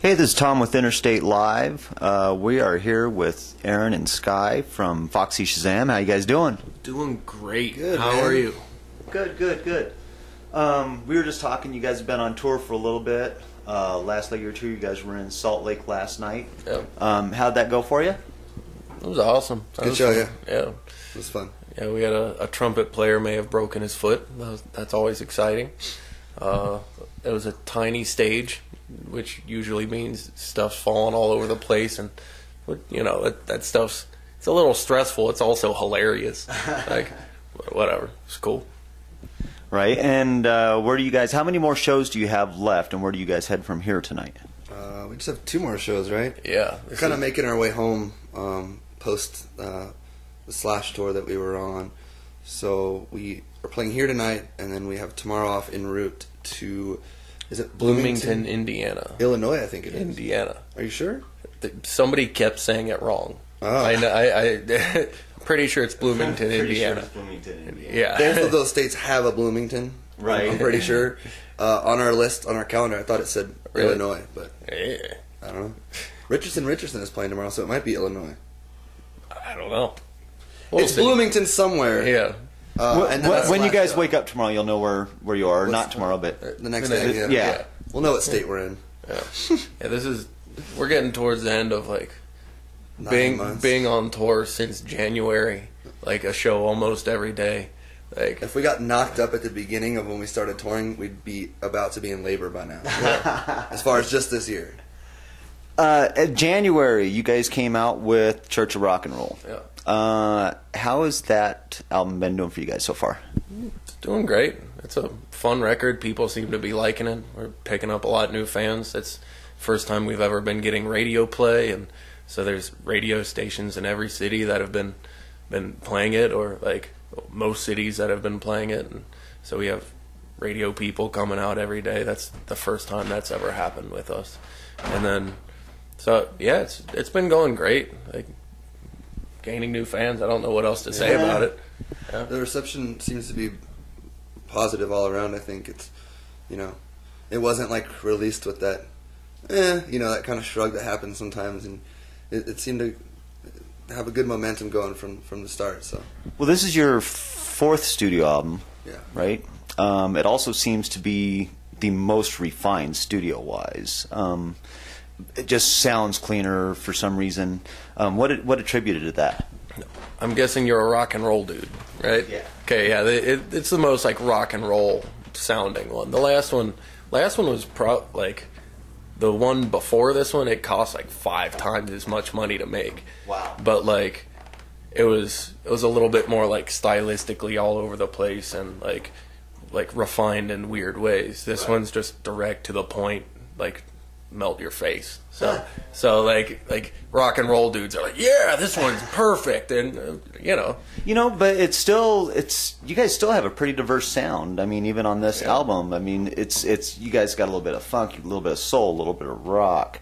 Hey, this is Tom with Interstate Live. We are here with Aaron and Sky from Foxy Shazam. How you guys doing? Doing great. Good, How man. are you? Good, good, good. We were just talking. You guys have been on tour for a little bit. Last leg or two, you guys were in Salt Lake last night. Yep. How'd that go for you? It was awesome. Good show, yeah. Yeah. It was fun. Yeah, we had a trumpet player may have broken his foot. That's always exciting. It was a tiny stage, which usually means stuff's falling all over the place, and you know that stuff's it's a little stressful. It's also hilarious. Like whatever, it's cool. Right. And where do you guys? How many more shows do you have left? And where do you guys head from here tonight? We just have 2 more shows, right? Yeah, We're kind of making our way home post the Slash tour that we were on. So we are playing here tonight, and then we have tomorrow off en route to, is it Bloomington, Indiana. Illinois, I think it is. Indiana. Are you sure? Somebody kept saying it wrong. Oh. I'm pretty sure it's Bloomington, Indiana. Bloomington, Indiana. Yeah. Both of those states have a Bloomington. Right. I'm pretty sure. On our list, on our calendar, I thought it said Really? Illinois, but Yeah. I don't know. Richardson is playing tomorrow, so it might be Illinois. I don't know. We'll It's see. Bloomington somewhere. Yeah. And then that's When you Slash guys show. wake up tomorrow, you'll know where you are. Not tomorrow, but The next The day, next- yeah. yeah. We'll know what state we're in. Yeah. Yeah, we're getting towards the end of like 9 months. being on tour since January, like a show almost every day. Like If we got knocked up at the beginning of when we started touring, we'd be about to be in labor by now. As far as just this year. at January, you guys came out with Church of Rock and Roll. Yeah. How has that album been doing for you guys so far? It's doing great. It's a fun record. People seem to be liking it. We're picking up a lot of new fans. It's the first time we've ever been getting radio play, and so there's radio stations in every city that have been playing it, or like most cities that have been playing it, and so we have radio people coming out every day. That's the first time that's ever happened with us. And then so yeah, it's been going great. Like gaining new fans. I don't know what else to say about it. Yeah. The reception seems to be positive all around. I think it's, it wasn't like released with that, that kind of shrug that happens sometimes, and it seemed to have a good momentum going from the start. So, Well, this is your 4th studio album, yeah. right? It also seems to be the most refined studio-wise. It just sounds cleaner for some reason. What attributed to that? I'm guessing you're a rock and roll dude, right? Yeah. Okay, yeah. It's the most like rock and roll sounding one. The last one was like the one before this one. It cost like 5 times as much money to make. Wow. But like, it was a little bit more like stylistically all over the place and like refined in weird ways. This one's just direct to the point, like melt your face. So like rock and roll dudes are like, yeah, this one's perfect, and But you guys still have a pretty diverse sound. I mean, even on this album, I mean, it's you guys got a little bit of funk, a little bit of soul, a little bit of rock,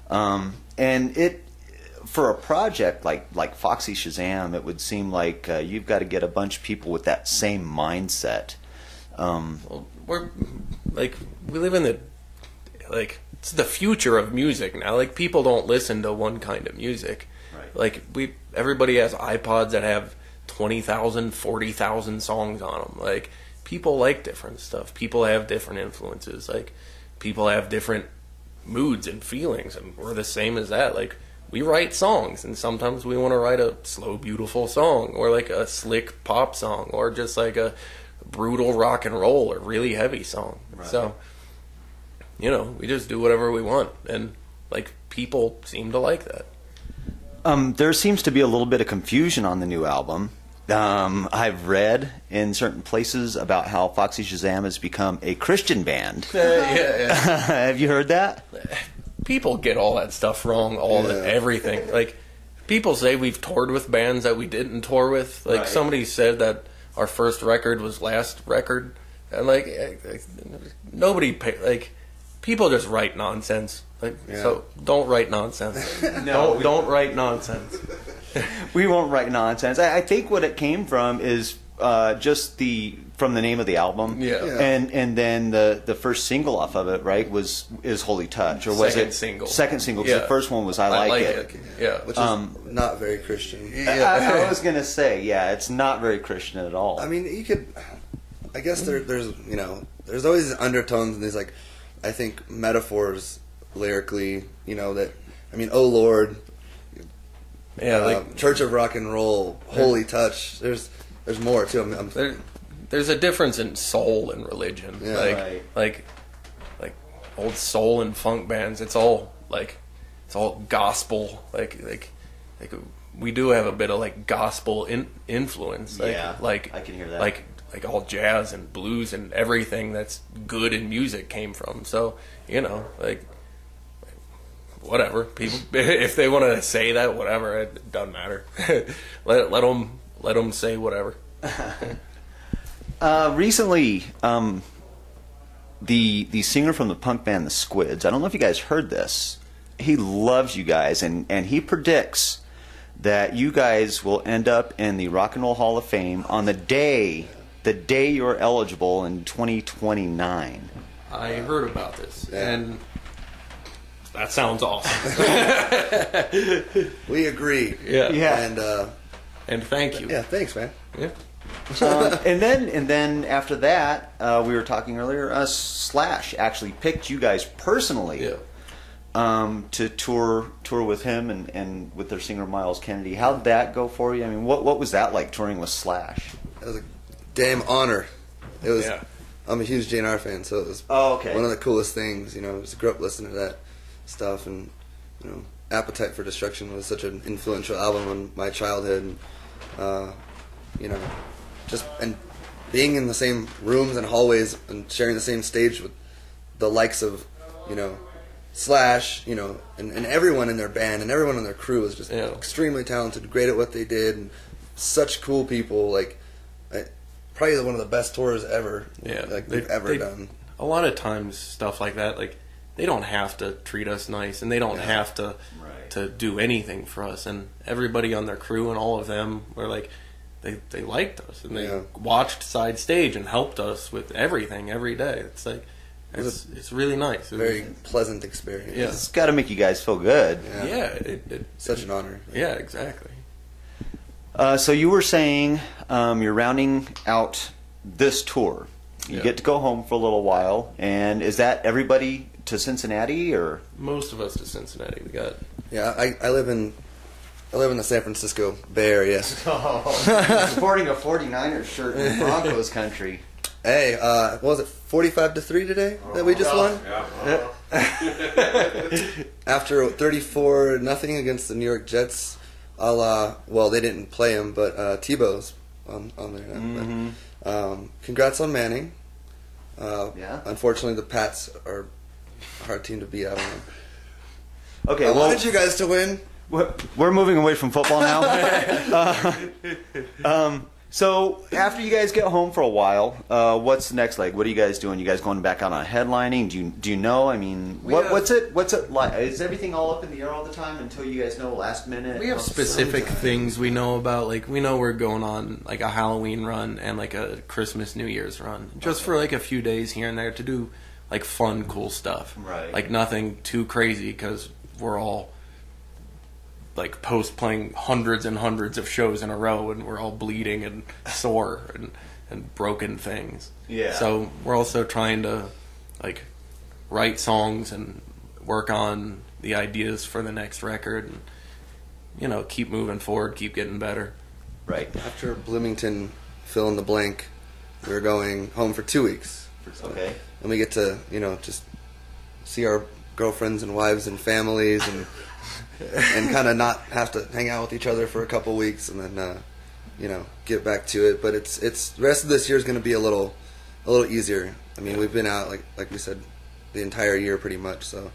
and it for a project like Foxy Shazam, it would seem like you've got to get a bunch of people with that same mindset. Well, we live in it's the future of music now. Like, people don't listen to one kind of music. Right. Like, everybody has iPods that have 20,000, 40,000 songs on them. Like, people like different stuff. People have different influences. Like, people have different moods and feelings, and we're the same as that. Like, we write songs, and sometimes we want to write a slow, beautiful song, or like a slick pop song, or just like a brutal rock and roll or really heavy song. Right. So, we just do whatever we want, and like people seem to like that. There seems to be a little bit of confusion on the new album. I've read in certain places about how Foxy Shazam has become a Christian band. Yeah. Have you heard that? People get all that stuff wrong, everything. Like, people say we've toured with bands that we didn't tour with. Like, Right. somebody said that our first record was last record, and like nobody people just write nonsense. Like, so don't write nonsense. Don't write nonsense. We won't write nonsense. I think what it came from is just the from the name of the album. Yeah. And then the first single off of it, right, is Holy Touch, or was Second it single? Second single. 'Cause Yeah. the first one was I Like It. Yeah. Which is not very Christian. I was gonna say, yeah, it's not very Christian at all. I mean, you could. I guess there's there's always undertones and these like, I think metaphors lyrically. That I mean, oh Lord. Yeah, like Church of Rock and Roll, Holy Touch. There's more too. there's a difference in soul and religion. Yeah. Like old soul and funk bands. It's all gospel. Like we do have a bit of like gospel influence. Like I can hear that. Like all jazz and blues and everything that's good in music came from. So like. Whatever people, if they want to say that, whatever, it doesn't matter. let them say whatever. Recently, the singer from the punk band the Squids, I don't know if you guys heard this. He loves you guys, and he predicts that you guys will end up in the Rock and Roll Hall of Fame on the day you're eligible in 2029. I heard about this, and that sounds awesome. We agree. Yeah. And thank you. Yeah, thanks, man. Yeah. And then after that, we were talking earlier. Slash actually picked you guys personally to tour with him and with their singer Miles Kennedy. How'd that go for you? I mean, what was that like touring with Slash? It was a damn honor. It was. Yeah. I'm a huge JNR fan, so it was one of the coolest things. I grew up listening to that stuff, and Appetite for Destruction was such an influential album in my childhood, and just and being in the same rooms and hallways and sharing the same stage with the likes of Slash, and everyone in their band and everyone in their crew was just extremely talented, great at what they did, and such cool people. Like probably one of the best tours ever. We've ever done. A lot of times stuff like that, like they don't have to treat us nice, and they don't have to do anything for us. And everybody on their crew and all of them were like, they liked us, and they watched side stage and helped us with everything every day. It's like it's really nice. Very pleasant experience. Yeah. It's got to make you guys feel good. Such an honor. Yeah, exactly. So you were saying you're rounding out this tour. You get to go home for a little while, and is that everybody to Cincinnati, or most of us to Cincinnati? We got. Yeah, I live in the San Francisco Bay Area. Sporting a 49ers shirt in Broncos country. Hey, what was it, 45-3 today that we just won? After 34-0 against the New York Jets, well, they didn't play him, but Tebow's on there now. Mm-hmm. But, congrats on Manning. Unfortunately, the Pats are a hard team to beat. I don't know. Okay, I wanted you guys to win. We're moving away from football now. So after you guys get home for a while, what's the next leg? What are you guys doing? You guys going back out on headlining? Do you know? I mean, what's it like? Is everything all up in the air all the time until you guys know last minute? We have specific things we know about. Like we know we're going on like a Halloween run and like a Christmas New Year's run, just for like a few days here and there to do like fun, cool stuff. Right. Like nothing too crazy because we're all like playing hundreds and hundreds of shows in a row, and we're all bleeding and sore and broken things. Yeah. So we're also trying to like write songs and work on the ideas for the next record, and keep moving forward, keep getting better. Right. After Bloomington, fill in the blank, we're going home for 2 weeks. Okay. And we get to just see our girlfriends and wives and families and kind of not have to hang out with each other for a couple weeks, and then get back to it. But it's the rest of this year is going to be a little easier. I mean, we've been out like we said the entire year pretty much. So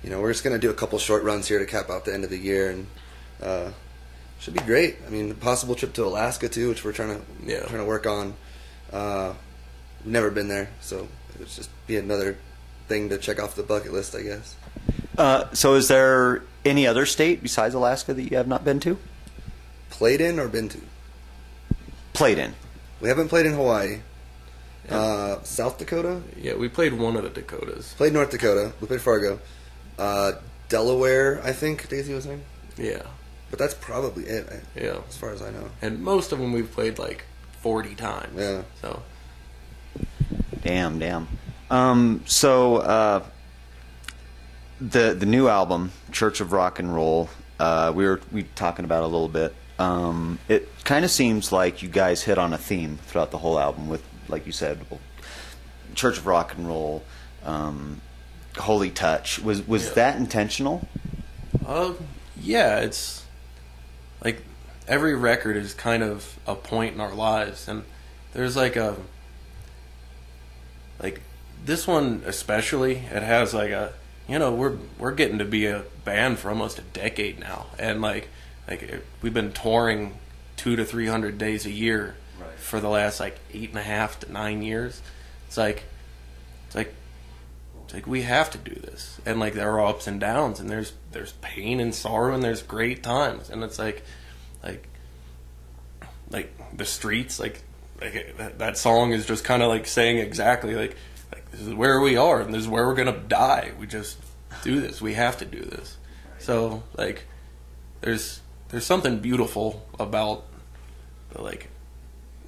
we're just going to do a couple short runs here to cap out the end of the year, and should be great. I mean, a possible trip to Alaska too, which we're trying to work on. We've never been there, so it's just be another thing to check off the bucket list, I guess. So is there any other state besides Alaska that you have not been to? Played in or been to? Played in. We haven't played in Hawaii. South Dakota. Yeah, we played one of the Dakotas. Played North Dakota. We played Fargo. Delaware, I think Daisy was saying. Yeah. But that's probably it. Yeah. As far as I know. And most of them we've played like 40 times. Yeah. So. Damn. The new album, Church of Rock and Roll, we were talking about it a little bit. It kind of seems like you guys hit on a theme throughout the whole album with, like you said, Church of Rock and Roll, Holy Touch. Was that intentional? Yeah, it's like every record is kind of a point in our lives, and there's like this one especially, it has like a, you know, we're getting to be a band for almost a decade now, and like we've been touring 200 to 300 days a year for the last like 8.5 to 9 years. It's like we have to do this, and like there are ups and downs, and there's pain and sorrow, and there's great times, and it's like the streets, like that song is just kind of like saying exactly like this is where we are, and this is where we're gonna die. We just do this. We have to do this. So like there's something beautiful about like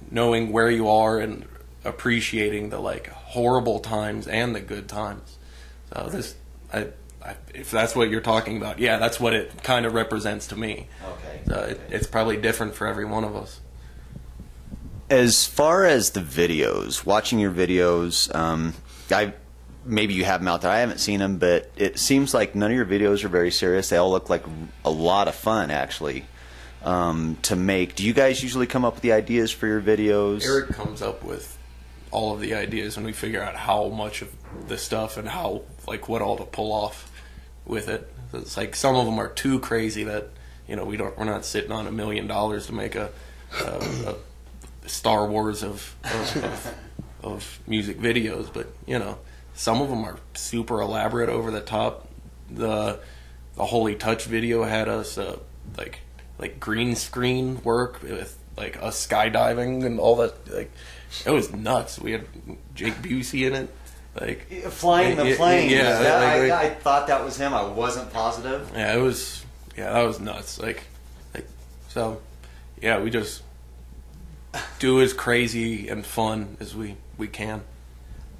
knowing where you are and appreciating the like horrible times and the good times. So if that's what you're talking about, yeah, that's what it kind of represents to me. Okay. So it's probably different for every one of us. As far as the videos, watching your videos, maybe you have them out there. I haven't seen them, but it seems like none of your videos are very serious. They all look like a lot of fun, actually, to make. Do you guys usually come up with the ideas for your videos? Eric comes up with all of the ideas, and we figure out how much of the stuff and how, like, what all to pull off with it. It's like some of them are too crazy that, you know, we're not sitting on $1 million to make a Star Wars of music videos, but you know, some of them are super elaborate, over the top. The Holy Touch video had us like green screen work with like us skydiving and all that. Like it was nuts. We had Jake Busey in it, like flying the plane. Yeah, I thought that was him. I wasn't positive. Yeah, it was. Yeah, that was nuts. Like so. Yeah, we just do as crazy and fun as we can.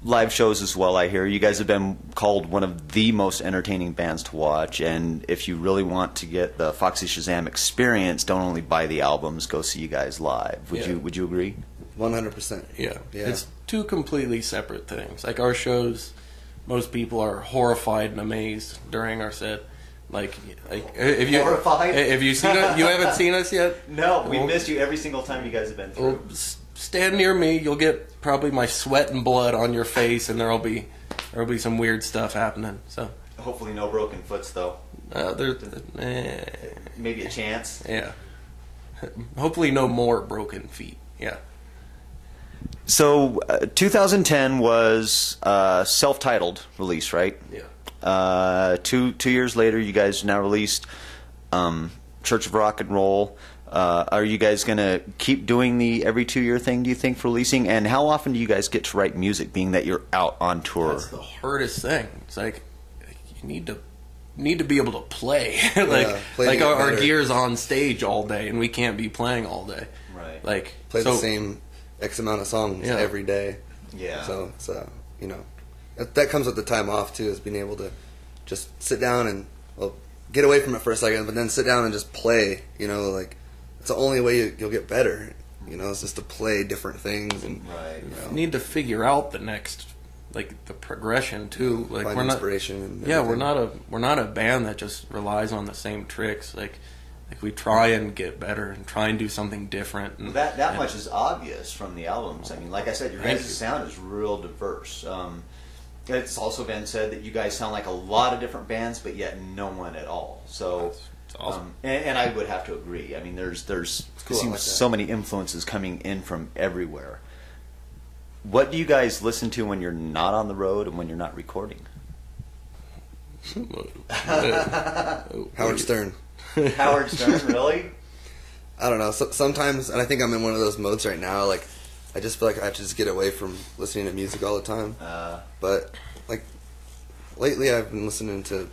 Live shows as well, I hear. You guys have been called one of the most entertaining bands to watch, and if you really want to get the Foxy Shazam experience, don't only buy the albums, go see you guys live. Would you agree? 100%. Yeah. It's two completely separate things. Like our shows, most people are horrified and amazed during our set. Like if you horrified? If you seen us, you haven't seen us yet? No, we missed you every single time you guys have been through. Well, stand near me. You'll get probably my sweat and blood on your face, and there'll be some weird stuff happening. So hopefully no broken foots though. Maybe a chance. Yeah. Hopefully no more broken feet. Yeah. So 2010 was self-titled release, right? Yeah. 2 years later, you guys now released Church of Rock and Roll. Are you guys going to keep doing the every 2-year thing, do you think, for releasing? And how often do you guys get to write music, being that you're out on tour? That's the hardest thing. It's like you need to be able to play. Like our gear's on stage all day, and we can't be playing all day. Right. Like play the same X amount of songs every day. Yeah. So it's you know, that comes with the time off too, is being able to just sit down and get away from it for a second, but then sit down and just play. You know, like it's the only way you'll get better. You know, it's just to play different things and you need to figure out the next, like the progression too. Like find we're inspiration. And we're not a band that just relies on the same tricks. Like we try and get better and try and do something different. And, that much is obvious from the albums. I mean, like I said, your guys' sound is real diverse. It's also been said that you guys sound like a lot of different bands, but yet no one at all. So, it's awesome. And I would have to agree. I mean, there seems so many influences coming in from everywhere. What do you guys listen to when you're not on the road and when you're not recording? Howard Stern. Howard Stern, really? I don't know. Sometimes, and I think I'm in one of those modes right now. Like, I just feel like I have to just get away from listening to music all the time. But like lately, I've been listening to.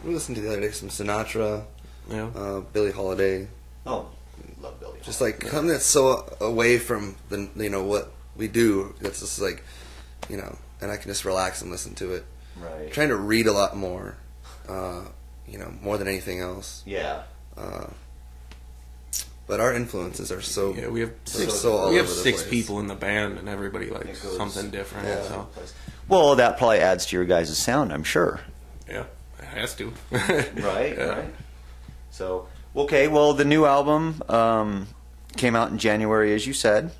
We listened to the other day some Sinatra, Billie Holiday. Oh, love Billie. Just like something that's so away from the what we do. That's just like and I can just relax and listen to it. Right. I'm trying to read a lot more, more than anything else. Yeah. But our influences are so we have all we have over the 6 place. people in the band, and everybody likes something different. Yeah. So Well, that probably adds to your guys' sound, I'm sure. yeah, it has to. Right. Yeah. Right. So okay, well, the new album came out in January, as you said.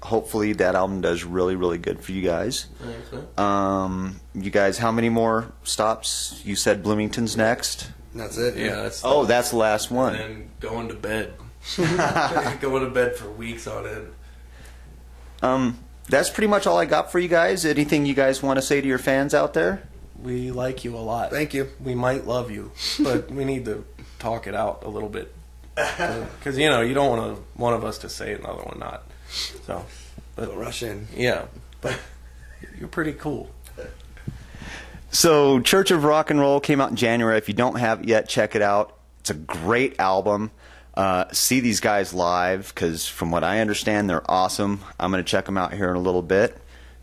Hopefully, that album does really, really good for you guys. Thanks, man. You guys, how many more stops? You said Bloomington's next. That's it. Yeah, that's That's the last one. and going to bed. Going to bed for weeks on end. That's pretty much all I got for you guys. Anything you guys want to say to your fans out there? We like you a lot. Thank you. We might love you, but we need to talk it out a little bit. Because, you don't want one of us to say it and the other one not. So, Don't rush in. yeah, but you're pretty cool. So, Church of Rock and Roll came out in January. If you don't have it yet, check it out. It's a great album. See these guys live, because from what I understand, they're awesome. I'm going to check them out here in a little bit.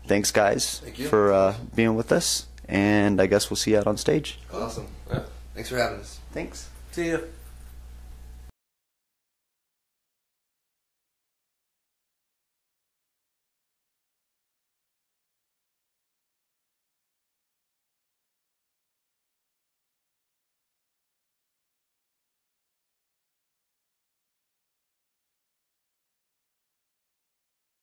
Thanks, guys, Thank you. for being with us. And I guess we'll see you out on stage. Awesome. Yeah. Thanks for having us. Thanks. See ya.